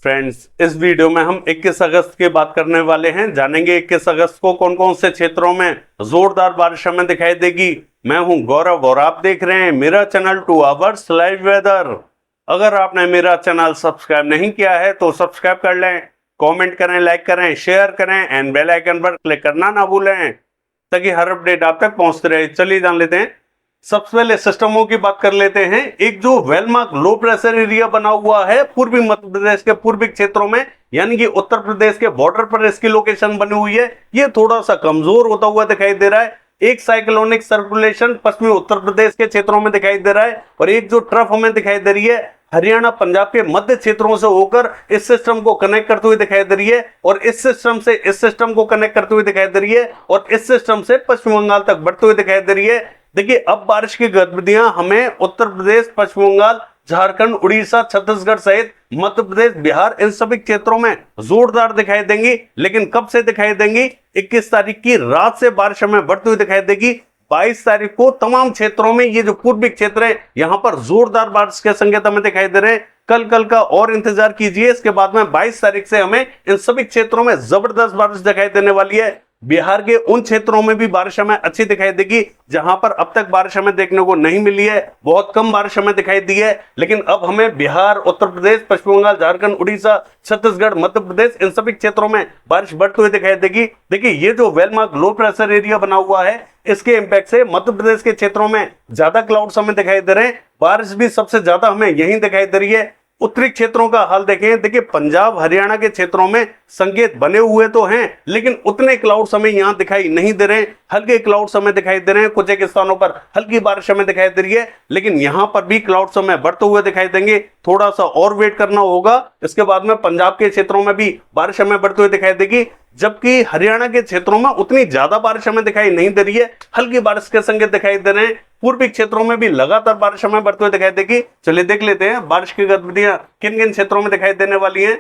Friends, इस video में हम 21 अगस्त की बात करने वाले हैं। जानेंगे 21 अगस्त को कौन कौन से क्षेत्रों में जोरदार बारिश हमें दिखाई देगी। मैं हूं गौरव और आप देख रहे हैं मेरा चैनल 2 आवर्स लाइव वेदर। अगर आपने मेरा चैनल सब्सक्राइब नहीं किया है तो सब्सक्राइब कर लें, कमेंट करें, लाइक करें, शेयर करें एंड बेल आइकन पर क्लिक करना ना भूलें ताकि हर अपडेट आप तक पहुंचते रहे। चलिए जान लेते हैं। सबसे पहले सिस्टमों की बात कर लेते हैं। एक जो वेलमार्क लो प्रेशर एरिया बना हुआ है पूर्वी मध्य प्रदेश के पूर्वी क्षेत्रों में, यानी कि उत्तर प्रदेश के बॉर्डर पर इसकी लोकेशन बनी हुई है, ये थोड़ा सा कमजोर होता हुआ दिखाई दे रहा है। एक साइक्लोनिक सर्कुलेशन पश्चिमी उत्तर प्रदेश के क्षेत्रों में दिखाई दे रहा है और एक जो ट्रफ हमें दिखाई दे रही है हरियाणा पंजाब के मध्य क्षेत्रों से होकर इस सिस्टम को कनेक्ट करते हुए दिखाई दे रही है और इस सिस्टम से इस सिस्टम को कनेक्ट करते हुए दिखाई दे रही है और इस सिस्टम से पश्चिम बंगाल तक बढ़ते हुए दिखाई दे रही है। देखिए, अब बारिश की गतिविधियां हमें उत्तर प्रदेश, पश्चिम बंगाल, झारखंड, उड़ीसा, छत्तीसगढ़ सहित मध्य प्रदेश, बिहार, इन सभी क्षेत्रों में जोरदार दिखाई देंगी। लेकिन कब से दिखाई देंगी? 21 तारीख की रात से बारिश हमें बढ़ती हुई दिखाई देगी। 22 तारीख को तमाम क्षेत्रों में ये जो पूर्वी क्षेत्र है यहां पर जोरदार बारिश के संकेत हमें दिखाई दे रहे हैं। कल का और इंतजार कीजिए। इसके बाद में 22 तारीख से हमें इन सभी क्षेत्रों में जबरदस्त बारिश दिखाई देने वाली है। बिहार के उन क्षेत्रों में भी बारिश हमें अच्छी दिखाई देगी जहां पर अब तक बारिश हमें देखने को नहीं मिली है। बहुत कम बारिश हमें दिखाई दी है, लेकिन अब हमें बिहार, उत्तर प्रदेश, पश्चिम बंगाल, झारखंड, उड़ीसा, छत्तीसगढ़, मध्य प्रदेश, इन सभी क्षेत्रों में बारिश बढ़ती हुई दिखाई देगी। देखिए, ये जो वेलमार्क लो प्रेशर एरिया बना हुआ है इसके इंपैक्ट से मध्य प्रदेश के क्षेत्रों में ज्यादा क्लाउड्स हमें दिखाई दे रहे हैं। बारिश भी सबसे ज्यादा हमें यहीं दिखाई दे रही है। उत्तरी क्षेत्रों का हाल देखें। देखिए, पंजाब, हरियाणा के क्षेत्रों में संकेत बने हुए तो हैं, लेकिन उतने क्लाउड्स हमें यहां दिखाई नहीं दे रहे हैं। हल्के क्लाउड्स हमें दिखाई दे रहे हैं। कुछ एक स्थानों पर हल्की बारिश हमें दिखाई दे रही है, लेकिन यहां पर भी क्लाउड्स हमें बढ़ते हुए दिखाई देंगे। थोड़ा सा और वेट करना होगा। इसके बाद में पंजाब के क्षेत्रों में भी बारिश हमें बढ़ती हुई दिखाई देगी, जबकि हरियाणा के क्षेत्रों में उतनी ज्यादा बारिश हमें दिखाई नहीं दे रही है। हल्की बारिश के संकेत दिखाई दे रहे हैं। पूर्वी क्षेत्रों में भी लगातार बारिश हमें बढ़ते हुए दिखाई देगी। चलिए देख लेते हैं बारिश की गतिविधियां किन किन क्षेत्रों में दिखाई देने वाली हैं।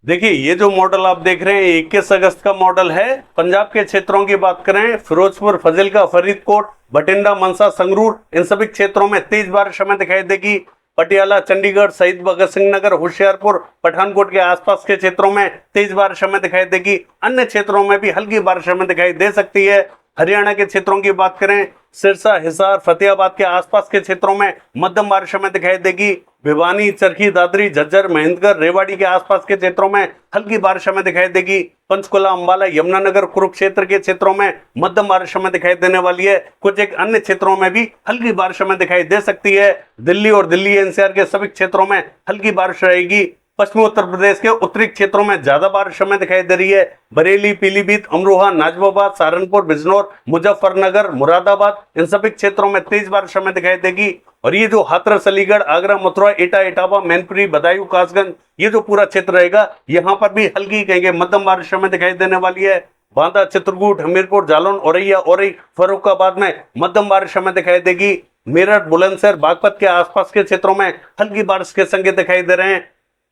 देखिए, ये जो मॉडल आप देख रहे हैं 21 अगस्त का मॉडल है। पंजाब के क्षेत्रों की बात करें, फिरोजपुर, फाजिल्का, फरीदकोट, बठिंडा, मनसा, संगरूर, इन सभी क्षेत्रों में तेज बारिश हमें दिखाई देगी। पटियाला, चंडीगढ़, शहीद भगत सिंह नगर, होशियारपुर, पठानकोट के आसपास के क्षेत्रों में तेज बारिश हमें दिखाई देगी। अन्य क्षेत्रों में भी हल्की बारिश हमें दिखाई दे सकती है। हरियाणा के क्षेत्रों की बात करें, सिरसा, हिसार, फतेहाबाद के आसपास के क्षेत्रों में मध्यम बारिश हमें दिखाई देगी। भिवानी, चरखी, दादरी, झज्जर, महेंद्रगढ़, रेवाड़ी के आसपास के क्षेत्रों में हल्की बारिश हमें दिखाई देगी। पंचकुला, अंबाला, यमुनानगर, कुरुक्षेत्र के क्षेत्रों में मध्यम बारिश हमें दिखाई देने वाली है। कुछ एक अन्य क्षेत्रों में भी हल्की बारिश हमें दिखाई दे सकती है। दिल्ली और दिल्ली एनसीआर के सभी क्षेत्रों में हल्की बारिश रहेगी। पश्चिमी उत्तर प्रदेश के उत्तरी क्षेत्रों में ज्यादा बारिश हमें दिखाई दे रही है। बरेली, पीलीभीत, अमरोहा, नाजिबाबाद, सहारनपुर, बिजनौर, मुजफ्फरनगर, मुरादाबाद, इन सभी क्षेत्रों में तेज बारिश हमें दिखाई देगी। और ये जो हाथरस, अलीगढ़, आगरा, मथुरा, एटा, इटावा, मैनपुरी, बदायूं, कासगंज, ये जो पूरा क्षेत्र रहेगा यहाँ पर भी हल्की कहेंगे मध्यम बारिश हमें दिखाई देने वाली है। बांदा, चित्रकूट, हमीरपुर, जालौन, औरैया, औरई, फर्रुखाबाद में मध्यम बारिश हमें दिखाई देगी। मेरठ, बुलंदशहर, बागपत के आसपास के क्षेत्रों में हल्की बारिश के संकेत दिखाई दे रहे हैं।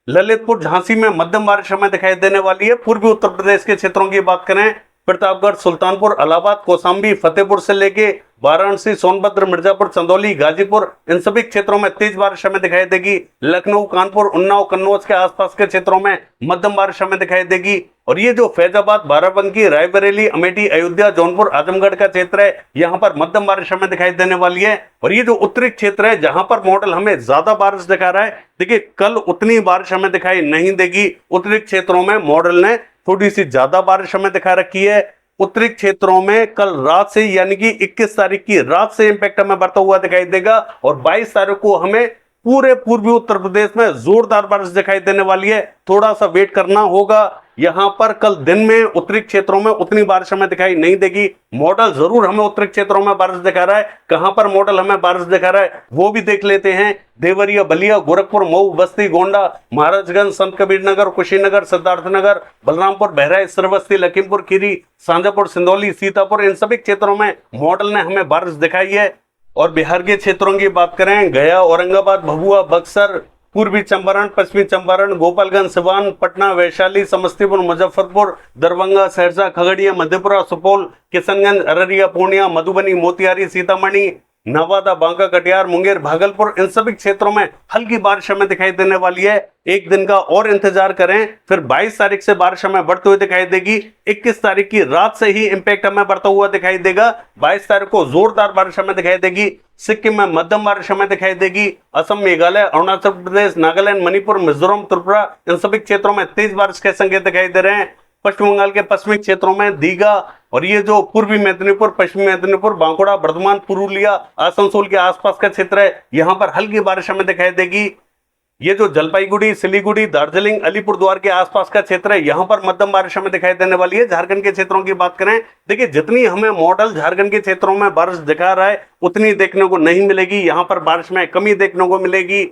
ललितपुर, झांसी में मध्यम बारिश हमें दिखाई देने वाली है। पूर्वी उत्तर प्रदेश के क्षेत्रों की बात करें, प्रतापगढ़, सुल्तानपुर, इलाहाबाद, कौशाम्बी, फतेहपुर से लेके वाराणसी, सोनभद्र, मिर्जापुर, चंदौली, गाजीपुर, इन सभी क्षेत्रों में तेज बारिश हमें दिखाई देगी। लखनऊ, कानपुर, उन्नाव, कन्नौज के आसपास के क्षेत्रों में मध्यम बारिश हमें दिखाई देगी। और ये जो फैजाबाद, बाराबंकी, रायबरेली, अमेठी, अयोध्या, जौनपुर, आजमगढ़ का क्षेत्र है यहाँ पर मध्यम बारिश हमें दिखाई देने वाली है। और ये जो उत्तरी क्षेत्र है जहां पर मॉडल हमें ज्यादा बारिश दिखा रहा है, देखिए कल उतनी बारिश हमें दिखाई नहीं देगी। उत्तरी क्षेत्रों में मॉडल ने थोड़ी सी ज्यादा बारिश हमें दिखा रखी है। उत्तरी क्षेत्रों में कल रात से, यानी कि 21 तारीख की रात से इंपैक्ट हमें बढ़ता हुआ दिखाई देगा और 22 तारीख को हमें पूरे पूर्वी उत्तर प्रदेश में जोरदार बारिश दिखाई देने वाली है। थोड़ा सा वेट करना होगा। यहां पर कल दिन में उत्तरी क्षेत्रों में उतनी बारिश हमें दिखाई नहीं देगी। मॉडल जरूर हमें उत्तरी क्षेत्रों में बारिश दिखा रहा है। कहां पर मॉडल हमें बारिश दिखा रहा है वो भी देख लेते हैं। देवरिया, बलिया, गोरखपुर, मऊ, बस्ती, गोंडा, महाराजगंज, संत कबीर नगर, कुशीनगर, सिद्धार्थनगर, बलरामपुर, बहराइच, श्रावस्ती, लखीमपुर खीरी, शाजापुर, सिंदौली, सीतापुर, इन सभी क्षेत्रों में मॉडल ने हमें बारिश दिखाई है। और बिहार के क्षेत्रों की बात करें, गया, औरंगाबाद, भभुआ, बक्सर, पूर्वी चंपारण, पश्चिमी चंपारण, गोपालगंज, सिवान, पटना, वैशाली, समस्तीपुर, मुजफ्फरपुर, दरभंगा, सहरसा, खगड़िया, मधेपुरा, सुपौल, किशनगंज, अररिया, पूर्णिया, मधुबनी, मोतिहारी, सीतामढ़ी, नवादा, बांका, कटिहार, मुंगेर, भागलपुर, इन सभी क्षेत्रों में हल्की बारिश हमें दिखाई देने वाली है। एक दिन का और इंतजार करें, फिर 22 तारीख से बारिश हमें बढ़ते हुए दिखाई देगी। 21 तारीख की रात से ही इंपैक्ट हमें बढ़ता हुआ दिखाई देगा। 22 तारीख को जोरदार बारिश हमें दिखाई देगी। सिक्किम में मध्यम बारिश हमें दिखाई देगी। असम, मेघालय, अरुणाचल प्रदेश, नागालैंड, मणिपुर, मिजोरम, त्रिपुरा, इन सभी क्षेत्रों में तेज बारिश के संकेत दिखाई दे रहे हैं। पश्चिम बंगाल के पश्चिमी क्षेत्रों में दीघा और ये जो पूर्वी मेदिनीपुर, पश्चिमी मेदिनीपुर, बांकुड़ा, बर्धमान, पुरुलिया, आसनसोल के आसपास का क्षेत्र है, यहां पर हल्की बारिश हमें दिखाई देगी। ये जो जलपाईगुड़ी, सिलीगुड़ी, दार्जिलिंग, अलीपुरद्वार के आसपास का क्षेत्र है, यहां पर मध्यम बारिश हमें दिखाई देने वाली है। झारखंड के क्षेत्रों की बात करें, देखिए जितनी हमें मॉडल झारखंड के क्षेत्रों में बारिश दिखा रहा है उतनी देखने को नहीं मिलेगी। यहां पर बारिश में कमी देखने को मिलेगी।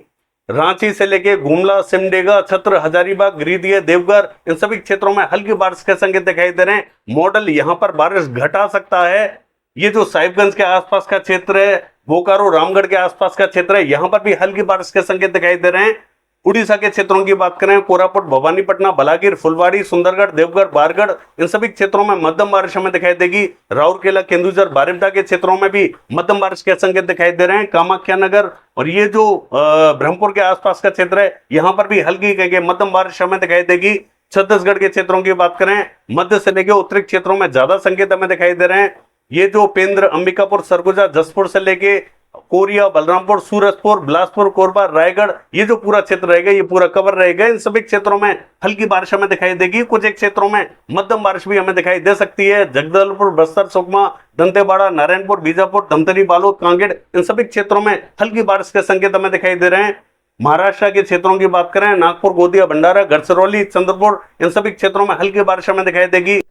रांची से लेके गुमला, सिमडेगा, छत्र, हजारीबाग, गिरिडीह, देवघर, इन सभी क्षेत्रों में हल्की बारिश के संकेत दिखाई दे रहे हैं। मॉडल यहां पर बारिश घटा सकता है। ये जो साहिबगंज के आसपास का क्षेत्र है, बोकारो, रामगढ़ के आसपास का क्षेत्र है, यहां पर भी हल्की बारिश के संकेत दिखाई दे रहे हैं। उड़ीसा के क्षेत्रों की बात करें, कोरापुट, भवानीपटना, बलागीर, फुलवाड़ी, सुंदरगढ़, देवगढ़, बारगढ़, इन सभी क्षेत्रों में मध्यम बारिश हमें दिखाई देगी। राउरकेला, केंदुझर, बारिपदा के क्षेत्रों में भी मध्यम बारिश के संकेत दिखाई दे रहे हैं। कामाख्या नगर और ये जो ब्रह्मपुर के आसपास का क्षेत्र है, यहां पर भी हल्की कहेंगे मध्यम बारिश हमें दिखाई देगी। छत्तीसगढ़ के क्षेत्रों की बात करें, मध्य से लेकर उत्तरी क्षेत्रों में ज्यादा संकेत हमें दिखाई दे रहे हैं। ये जो पेंद्र, अंबिकापुर, सरगुजा, जसपुर से लेके कोरिया, बलरामपुर, सूरजपुर, बिलासपुर, कोरबा, रायगढ़, ये जो पूरा क्षेत्र रहेगा ये पूरा कवर रहेगा। इन सभी क्षेत्रों में हल्की बारिश हमें दिखाई देगी। कुछ एक क्षेत्रों में मध्यम बारिश भी हमें दिखाई दे सकती है। जगदलपुर, बस्तर, सुकमा, दंतेवाड़ा, नारायणपुर, बीजापुर, धमतरी, बालोद, कांगेर, इन सभी क्षेत्रों में हल्की बारिश के संकेत हमें दिखाई दे रहे हैं। महाराष्ट्र के क्षेत्रों की बात करें, नागपुर, गोंदिया, भंडारा, गढ़चिरौली, चंद्रपुर, इन सभी क्षेत्रों में हल्की बारिश हमें दिखाई देगी।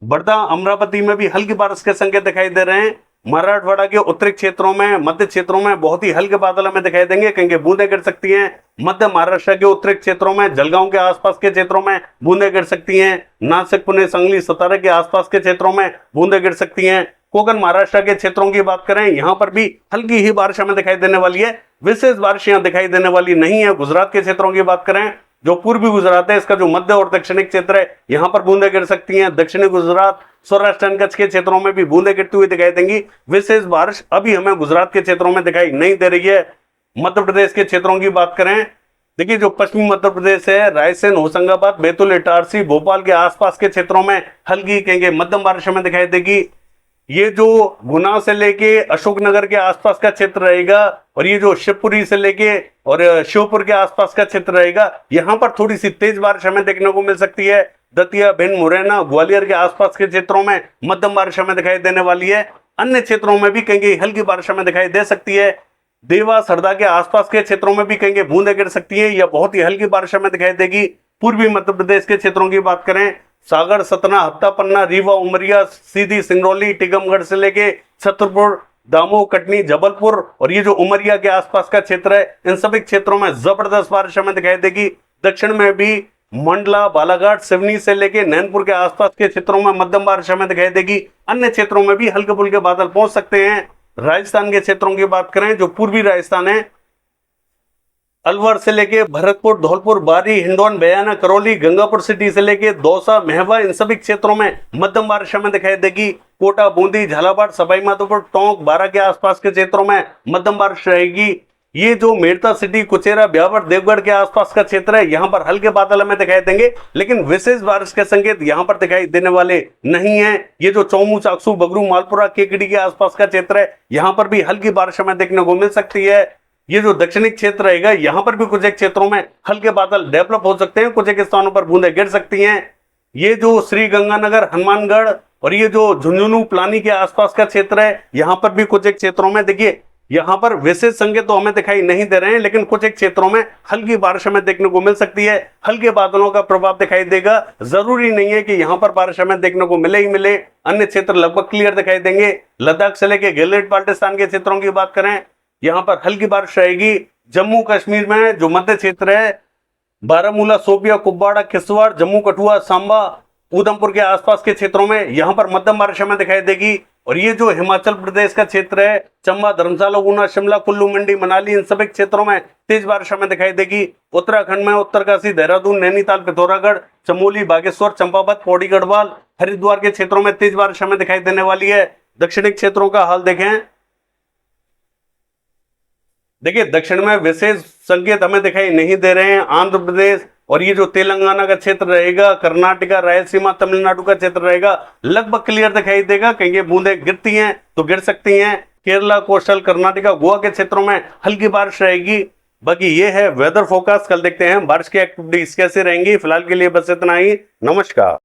वर्धा, अमरावती में भी हल्की बारिश के संकेत दिखाई दे रहे हैं। मराठवाड़ा के उत्तरी क्षेत्रों में, मध्य क्षेत्रों में बहुत ही हल्के बादल हमें दिखाई देंगे, कहीं बूंदें गिर सकती हैं। मध्य महाराष्ट्र के उत्तरी क्षेत्रों में, जलगांव के आसपास के क्षेत्रों में बूंदें गिर सकती हैं। नासिक, पुणे, सांगली, सतारा के आसपास के क्षेत्रों में बूंदें गिर सकती हैं। कोकण महाराष्ट्र के क्षेत्रों की बात करें, यहां पर भी हल्की ही बारिश हमें दिखाई देने वाली है। विशेष बारिश यहां दिखाई देने वाली नहीं है। गुजरात के क्षेत्रों की बात करें, जो पूर्वी गुजरात है, इसका जो मध्य और दक्षिणी क्षेत्र है, यहां पर बूंदें गिर सकती हैं। दक्षिणी गुजरात, सौराष्ट्र, कच्छ के क्षेत्रों में भी बूंदें गिरती हुई दिखाई देंगी। विशेष बारिश अभी हमें गुजरात के क्षेत्रों में दिखाई नहीं दे रही है। मध्य प्रदेश के क्षेत्रों की बात करें, देखिए जो पश्चिमी मध्य प्रदेश है, रायसेन, होशंगाबाद, बैतूल, इटारसी, भोपाल के आसपास के क्षेत्रों में हल्की कहेंगे मध्यम बारिश हमें दिखाई देगी। ये जो गुना से लेके अशोकनगर के आसपास का क्षेत्र रहेगा और ये जो शिवपुरी से लेके और शिवपुर के आसपास का क्षेत्र रहेगा, यहां पर थोड़ी सी तेज बारिश हमें देखने को मिल सकती है। दतिया, भिंड, मुरैना, ग्वालियर के आसपास के क्षेत्रों में मध्यम बारिश हमें दिखाई देने वाली है। अन्य क्षेत्रों में भी कहीं हल्की बारिश हमें दिखाई दे सकती है। देवास, हरदा के आसपास के क्षेत्रों में भी कहीं बूंदें गिर सकती है या बहुत ही हल्की बारिश हमें दिखाई देगी। पूर्वी मध्य प्रदेश के क्षेत्रों की बात करें, सागर, सतना, हत्ता, पन्ना, रीवा, उमरिया, सीधी, सिंगरौली, टीकमगढ़ से लेके छतरपुर, दामोह, कटनी, जबलपुर और ये जो उमरिया के आसपास का क्षेत्र है, इन सभी क्षेत्रों में जबरदस्त बारिश हमें दिखाई देगी। दक्षिण में भी मंडला, बालाघाट, सिवनी से लेके नैनपुर के आसपास के क्षेत्रों में मध्यम बारिश हमें दिखाई देगी। अन्य क्षेत्रों में भी हल्के फुल्के बादल पहुंच सकते हैं। राजस्थान के क्षेत्रों की बात करें, जो पूर्वी राजस्थान है, अलवर से लेके भरतपुर, धौलपुर, बारी, हिंडौन, बयाना, करौली, गंगापुर सिटी से लेके दौसा, महवा, इन सभी क्षेत्रों में मध्यम बारिश हमें दिखाई देगी। कोटा, बूंदी, झालावाड़, सवाई माधोपुर, टोंक, बारा के आसपास के क्षेत्रों में मध्यम बारिश रहेगी। ये जो मेड़ता सिटी, कुचेरा, ब्यावर, देवगढ़ के आसपास का क्षेत्र है, यहां पर हल्के बादल हमें दिखाई देंगे, लेकिन विशेष बारिश के संकेत यहां पर दिखाई देने वाले नहीं है। ये जो चौमू, चाकसू, बगरू, मालपुरा, केकड़ी के आसपास का क्षेत्र है, यहां पर भी हल्की बारिश हमें देखने को मिल सकती है। ये जो दक्षिणी क्षेत्र रहेगा, यहां पर भी कुछ एक क्षेत्रों में हल्के बादल डेवलप हो सकते हैं, कुछ एक स्थानों पर बूंदें गिर सकती हैं। ये जो श्री गंगानगर, हनुमानगढ़ और ये जो झुंझुनू, प्लानी के आसपास का क्षेत्र है, यहां पर भी कुछ एक क्षेत्रों में देखिए यहां पर विशेष संकेत तो हमें दिखाई नहीं दे रहे हैं, लेकिन कुछ एक क्षेत्रों में हल्की बारिश हमें देखने को मिल सकती है। हल्के बादलों का प्रभाव दिखाई देगा। जरूरी नहीं है कि यहां पर बारिश हमें देखने को मिले ही मिले। अन्य क्षेत्र लगभग क्लियर दिखाई देंगे। लद्दाख से लेके गिलगित बाल्टिस्तान के क्षेत्रों की बात करें, यहां पर हल्की बारिश रहेगी। जम्मू कश्मीर में जो मध्य क्षेत्र है, बारामूला, शोपिया, कुपवाड़ा, किश्तवाड़, जम्मू, कठुआ, सांबा, उधमपुर के आसपास के क्षेत्रों में यहां पर मध्यम बारिश हमें दिखाई देगी। और ये जो हिमाचल प्रदेश का क्षेत्र है, चंबा, धर्मशाला, ऊना, शिमला, कुल्लू, मंडी, मनाली, इन सभी क्षेत्रों में तेज बारिश हमें दिखाई देगी। उत्तराखंड में उत्तरकाशी, देहरादून, नैनीताल, पिथौरागढ़, चमोली, बागेश्वर, चंपावत, पौड़ी गढ़वाल, हरिद्वार के क्षेत्रों में तेज बारिश हमें दिखाई देने वाली है। दक्षिणी क्षेत्रों का हाल देखें, देखिए दक्षिण में विशेष संकेत हमें दिखाई नहीं दे रहे हैं। आंध्र प्रदेश और ये जो तेलंगाना का क्षेत्र रहेगा, कर्नाटका, रायलसीमा, तमिलनाडु का क्षेत्र रहेगा, लगभग क्लियर दिखाई देगा। कहीं ये बूंदें गिरती हैं तो गिर सकती हैं। केरला, कोस्टल, कर्नाटका, गोवा के क्षेत्रों में हल्की बारिश रहेगी। बाकी ये है वेदर फोरकास्ट। कल देखते हैं बारिश की एक्टिविटीज कैसे रहेंगी। फिलहाल के लिए बस इतना ही। नमस्कार।